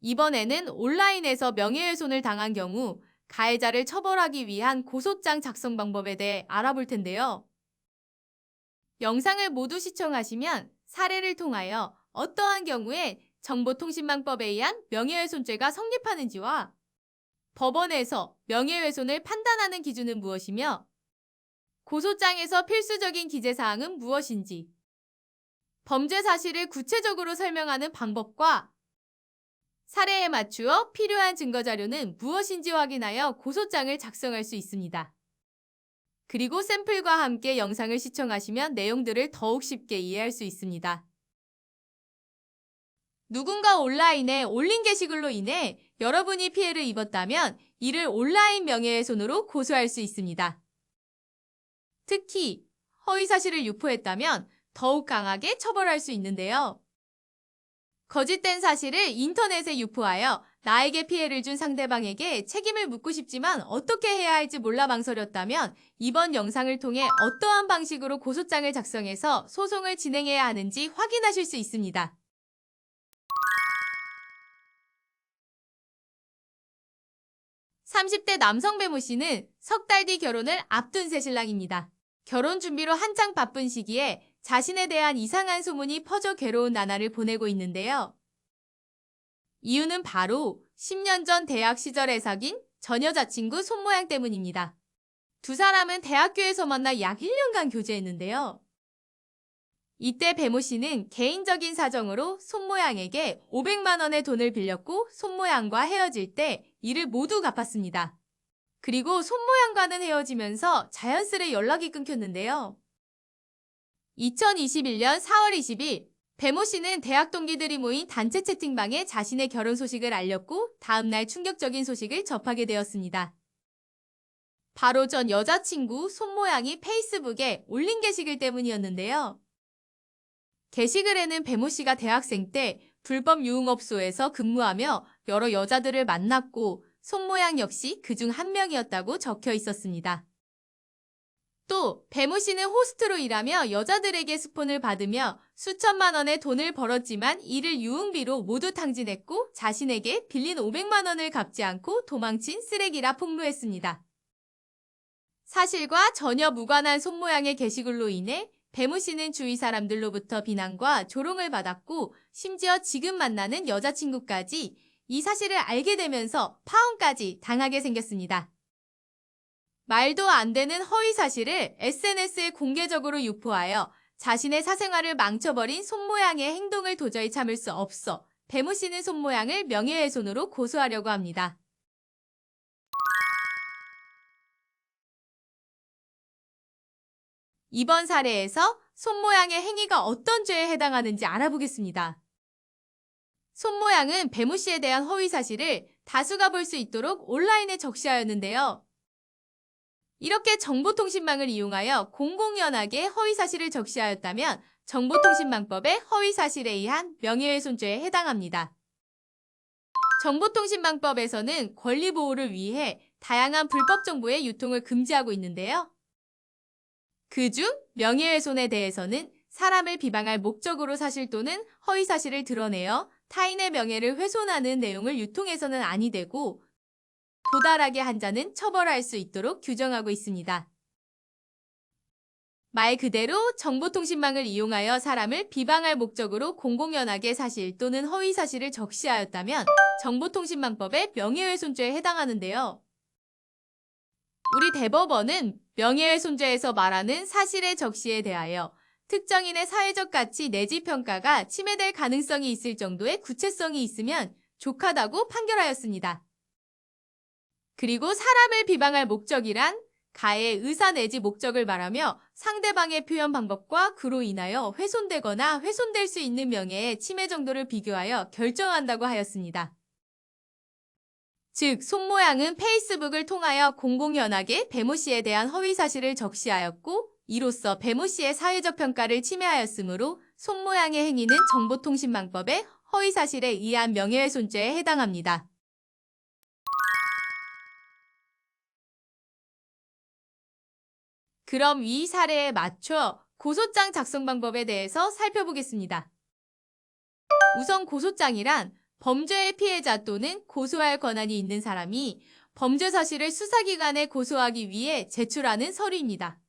이번에는 온라인에서 명예훼손을 당한 경우 가해자를 처벌하기 위한 고소장 작성 방법에 대해 알아볼 텐데요. 영상을 모두 시청하시면 사례를 통하여 어떠한 경우에 정보통신망법에 의한 명예훼손죄가 성립하는지와 법원에서 명예훼손을 판단하는 기준은 무엇이며 고소장에서 필수적인 기재사항은 무엇인지 범죄 사실을 구체적으로 설명하는 방법과 사례에 맞추어 필요한 증거자료는 무엇인지 확인하여 고소장을 작성할 수 있습니다. 그리고 샘플과 함께 영상을 시청하시면 내용들을 더욱 쉽게 이해할 수 있습니다. 누군가 온라인에 올린 게시글로 인해 여러분이 피해를 입었다면 이를 온라인 명예훼손으로 고소할 수 있습니다. 특히 허위사실을 유포했다면 더욱 강하게 처벌할 수 있는데요. 거짓된 사실을 인터넷에 유포하여 나에게 피해를 준 상대방에게 책임을 묻고 싶지만 어떻게 해야 할지 몰라 망설였다면 이번 영상을 통해 어떠한 방식으로 고소장을 작성해서 소송을 진행해야 하는지 확인하실 수 있습니다. 30대 남성 배모 씨는 석 달 뒤 결혼을 앞둔 새신랑입니다. 결혼 준비로 한창 바쁜 시기에 자신에 대한 이상한 소문이 퍼져 괴로운 나날을 보내고 있는데요. 이유는 바로 10년 전 대학 시절에 사귄 전 여자친구 손모양 때문입니다. 두 사람은 대학교에서 만나 약 1년간 교제했는데요. 이때 배모 씨는 개인적인 사정으로 손모양에게 500만 원의 돈을 빌렸고 손모양과 헤어질 때 이를 모두 갚았습니다. 그리고 손모양과는 헤어지면서 자연스레 연락이 끊겼는데요. 2021년 4월 20일 배모 씨는 대학 동기들이 모인 단체 채팅방에 자신의 결혼 소식을 알렸고 다음날 충격적인 소식을 접하게 되었습니다. 바로 전 여자친구 손모양이 페이스북에 올린 게시글 때문이었는데요. 게시글에는 배모 씨가 대학생 때 불법 유흥업소에서 근무하며 여러 여자들을 만났고 손모양 역시 그중 한 명이었다고 적혀 있었습니다. 또 배모 씨는 호스트로 일하며 여자들에게 스폰을 받으며 수천만 원의 돈을 벌었지만 이를 유흥비로 모두 탕진했고 자신에게 빌린 500만 원을 갚지 않고 도망친 쓰레기라 폭로했습니다. 사실과 전혀 무관한 손모양의 게시글로 인해 배모 씨는 주위 사람들로부터 비난과 조롱을 받았고 심지어 지금 만나는 여자친구까지 이 사실을 알게 되면서 파혼까지 당하게 생겼습니다. 말도 안 되는 허위 사실을 SNS에 공개적으로 유포하여 자신의 사생활을 망쳐버린 손모양의 행동을 도저히 참을 수 없어 배모 씨는 손모양을 명예훼손으로 고소하려고 합니다. 이번 사례에서 손모양의 행위가 어떤 죄에 해당하는지 알아보겠습니다. 손모양은 배모 씨에 대한 허위 사실을 다수가 볼 수 있도록 온라인에 적시하였는데요. 이렇게 정보통신망을 이용하여 공공연하게 허위사실을 적시하였다면 정보통신망법의 허위사실에 의한 명예훼손죄에 해당합니다. 정보통신망법에서는 권리보호를 위해 다양한 불법 정보의 유통을 금지하고 있는데요. 그중 명예훼손에 대해서는 사람을 비방할 목적으로 사실 또는 허위사실을 드러내어 타인의 명예를 훼손하는 내용을 유통해서는 아니 되고 도달하게 한 자는 처벌할 수 있도록 규정하고 있습니다. 말 그대로 정보통신망을 이용하여 사람을 비방할 목적으로 공공연하게 사실 또는 허위사실을 적시하였다면 정보통신망법의 명예훼손죄에 해당하는데요. 우리 대법원은 명예훼손죄에서 말하는 사실의 적시에 대하여 특정인의 사회적 가치 내지 평가가 침해될 가능성이 있을 정도의 구체성이 있으면 족하다고 판결하였습니다. 그리고 사람을 비방할 목적이란 가해의 의사 내지 목적을 말하며 상대방의 표현 방법과 그로 인하여 훼손되거나 훼손될 수 있는 명예의 침해 정도를 비교하여 결정한다고 하였습니다. 즉, 손모양은 페이스북을 통하여 공공연하게 배모 씨에 대한 허위 사실을 적시하였고 이로써 배모 씨의 사회적 평가를 침해하였으므로 손모양의 행위는 정보통신망법의 허위 사실에 의한 명예훼손죄에 해당합니다. 그럼 이 사례에 맞춰 고소장 작성 방법에 대해서 살펴보겠습니다. 우선 고소장이란 범죄의 피해자 또는 고소할 권한이 있는 사람이 범죄 사실을 수사기관에 고소하기 위해 제출하는 서류입니다.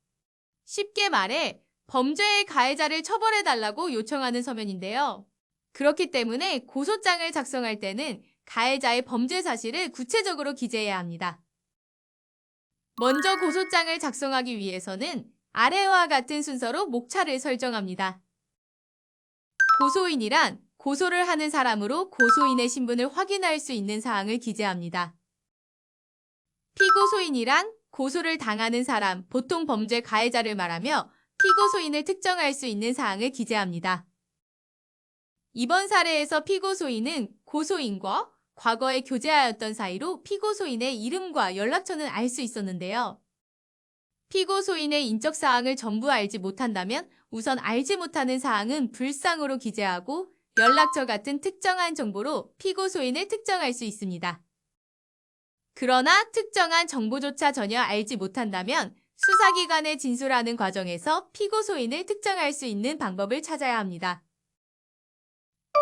쉽게 말해 범죄의 가해자를 처벌해달라고 요청하는 서면인데요. 그렇기 때문에 고소장을 작성할 때는 가해자의 범죄 사실을 구체적으로 기재해야 합니다. 먼저 고소장을 작성하기 위해서는 아래와 같은 순서로 목차를 설정합니다. 고소인이란 고소를 하는 사람으로 고소인의 신분을 확인할 수 있는 사항을 기재합니다. 피고소인이란 고소를 당하는 사람, 보통 범죄 가해자를 말하며 피고소인을 특정할 수 있는 사항을 기재합니다. 이번 사례에서 피고소인은 고소인과 과거에 교제하였던 사이로 피고소인의 이름과 연락처는 알 수 있었는데요. 피고소인의 인적 사항을 전부 알지 못한다면 우선 알지 못하는 사항은 불상으로 기재하고 연락처 같은 특정한 정보로 피고소인을 특정할 수 있습니다. 그러나 특정한 정보조차 전혀 알지 못한다면 수사기관에 진술하는 과정에서 피고소인을 특정할 수 있는 방법을 찾아야 합니다.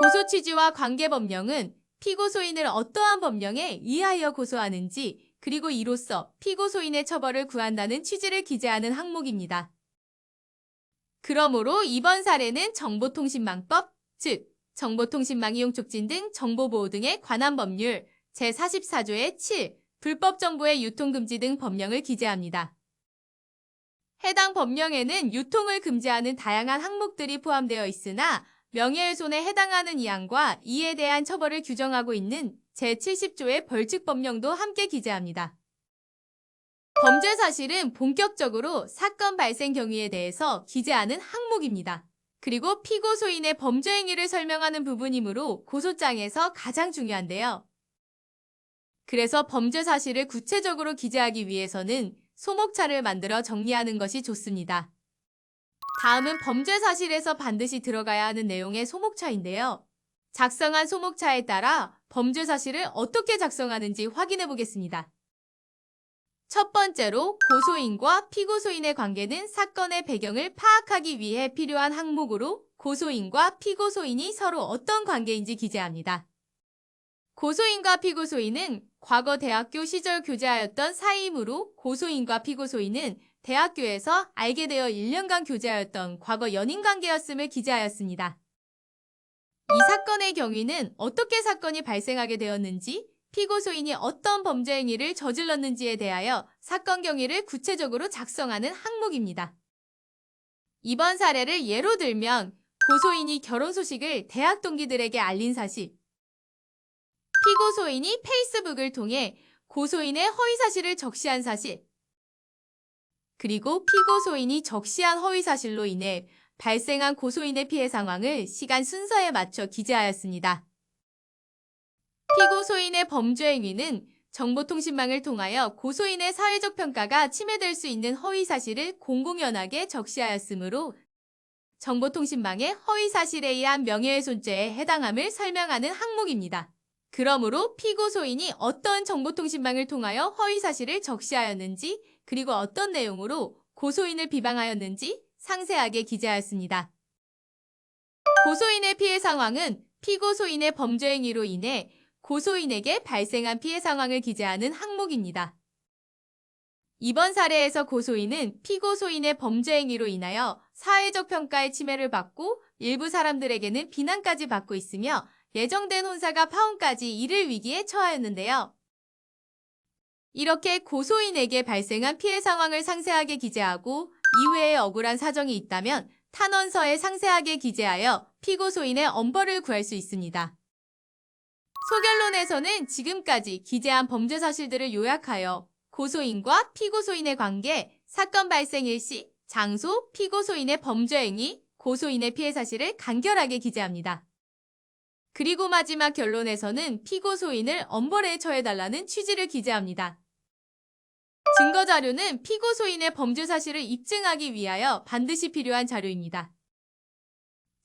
고소 취지와 관계 법령은 피고소인을 어떠한 법령에 의하여 고소하는지 그리고 이로써 피고소인의 처벌을 구한다는 취지를 기재하는 항목입니다. 그러므로 이번 사례는 정보통신망법, 즉 정보통신망 이용 촉진 등 정보보호 등에 관한 법률 제44조의 7, 불법 정보의 유통 금지 등 법령을 기재합니다. 해당 법령에는 유통을 금지하는 다양한 항목들이 포함되어 있으나 명예훼손에 해당하는 이항과 이에 대한 처벌을 규정하고 있는 제70조의 벌칙법령도 함께 기재합니다. 범죄 사실은 본격적으로 사건 발생 경위에 대해서 기재하는 항목입니다. 그리고 피고소인의 범죄 행위를 설명하는 부분이므로 고소장에서 가장 중요한데요. 그래서 범죄 사실을 구체적으로 기재하기 위해서는 소목차를 만들어 정리하는 것이 좋습니다. 다음은 범죄 사실에서 반드시 들어가야 하는 내용의 소목차인데요. 작성한 소목차에 따라 범죄 사실을 어떻게 작성하는지 확인해 보겠습니다. 첫 번째로 고소인과 피고소인의 관계는 사건의 배경을 파악하기 위해 필요한 항목으로 고소인과 피고소인이 서로 어떤 관계인지 기재합니다. 고소인과 피고소인은 과거 대학교 시절 교제하였던 사이이므로 고소인과 피고소인은 대학교에서 알게 되어 1년간 교제하였던 과거 연인관계였음을 기재하였습니다. 이 사건의 경위는 어떻게 사건이 발생하게 되었는지, 피고소인이 어떤 범죄 행위를 저질렀는지에 대하여 사건 경위를 구체적으로 작성하는 항목입니다. 이번 사례를 예로 들면 고소인이 결혼 소식을 대학 동기들에게 알린 사실, 피고소인이 페이스북을 통해 고소인의 허위 사실을 적시한 사실, 그리고 피고소인이 적시한 허위 사실로 인해 발생한 고소인의 피해 상황을 시간 순서에 맞춰 기재하였습니다. 피고소인의 범죄 행위는 정보통신망을 통하여 고소인의 사회적 평가가 침해될 수 있는 허위 사실을 공공연하게 적시하였으므로 정보통신망의 허위 사실에 의한 명예훼손죄에 해당함을 설명하는 항목입니다. 그러므로 피고소인이 어떤 정보통신망을 통하여 허위 사실을 적시하였는지 그리고 어떤 내용으로 고소인을 비방하였는지 상세하게 기재하였습니다. 고소인의 피해 상황은 피고소인의 범죄 행위로 인해 고소인에게 발생한 피해 상황을 기재하는 항목입니다. 이번 사례에서 고소인은 피고소인의 범죄 행위로 인하여 사회적 평가의 침해를 받고 일부 사람들에게는 비난까지 받고 있으며 예정된 혼사가 파혼까지 이를 위기에 처하였는데요. 이렇게 고소인에게 발생한 피해 상황을 상세하게 기재하고 이외에 억울한 사정이 있다면 탄원서에 상세하게 기재하여 피고소인의 엄벌을 구할 수 있습니다. 소결론에서는 지금까지 기재한 범죄 사실들을 요약하여 고소인과 피고소인의 관계, 사건 발생 일시, 장소, 피고소인의 범죄 행위, 고소인의 피해 사실을 간결하게 기재합니다. 그리고 마지막 결론에서는 피고소인을 엄벌에 처해달라는 취지를 기재합니다. 증거자료는 피고소인의 범죄 사실을 입증하기 위하여 반드시 필요한 자료입니다.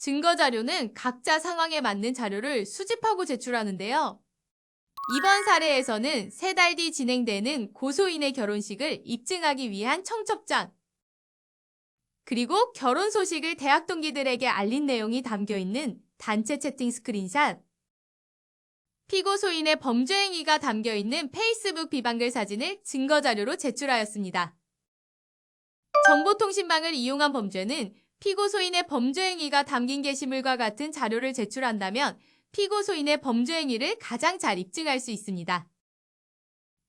증거자료는 각자 상황에 맞는 자료를 수집하고 제출하는데요. 이번 사례에서는 3달 뒤 진행되는 고소인의 결혼식을 입증하기 위한 청첩장, 그리고 결혼 소식을 대학 동기들에게 알린 내용이 담겨있는 단체 채팅 스크린샷, 피고 소인의 범죄 행위가 담겨 있는 페이스북 비방글 사진을 증거자료로 제출하였습니다. 정보통신망을 이용한 범죄는 피고 소인의 범죄 행위가 담긴 게시물과 같은 자료를 제출한다면 피고 소인의 범죄 행위를 가장 잘 입증할 수 있습니다.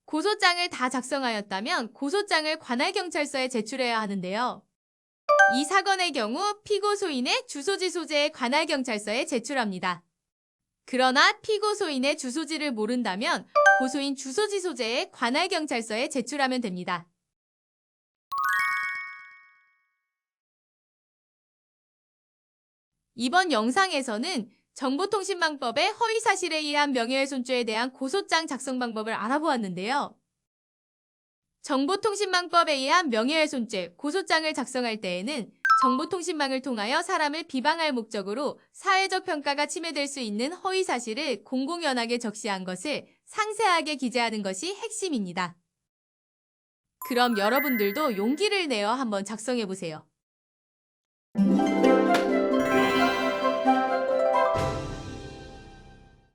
고소장을 다 작성하였다면 고소장을 관할경찰서에 제출해야 하는데요. 이 사건의 경우 피고 소인의 주소지 소재의 관할경찰서에 제출합니다. 그러나 피고 소인의 주소지를 모른다면 고소인 주소지 소재의 관할경찰서에 제출하면 됩니다. 이번 영상에서는 정보통신망법의 허위사실에 의한 명예훼손죄에 대한 고소장 작성 방법을 알아보았는데요. 정보통신망법에 의한 명예훼손죄 고소장을 작성할 때에는 정보통신망을 통하여 사람을 비방할 목적으로 사회적 평가가 침해될 수 있는 허위사실을 공공연하게 적시한 것을 상세하게 기재하는 것이 핵심입니다. 그럼 여러분들도 용기를 내어 한번 작성해보세요.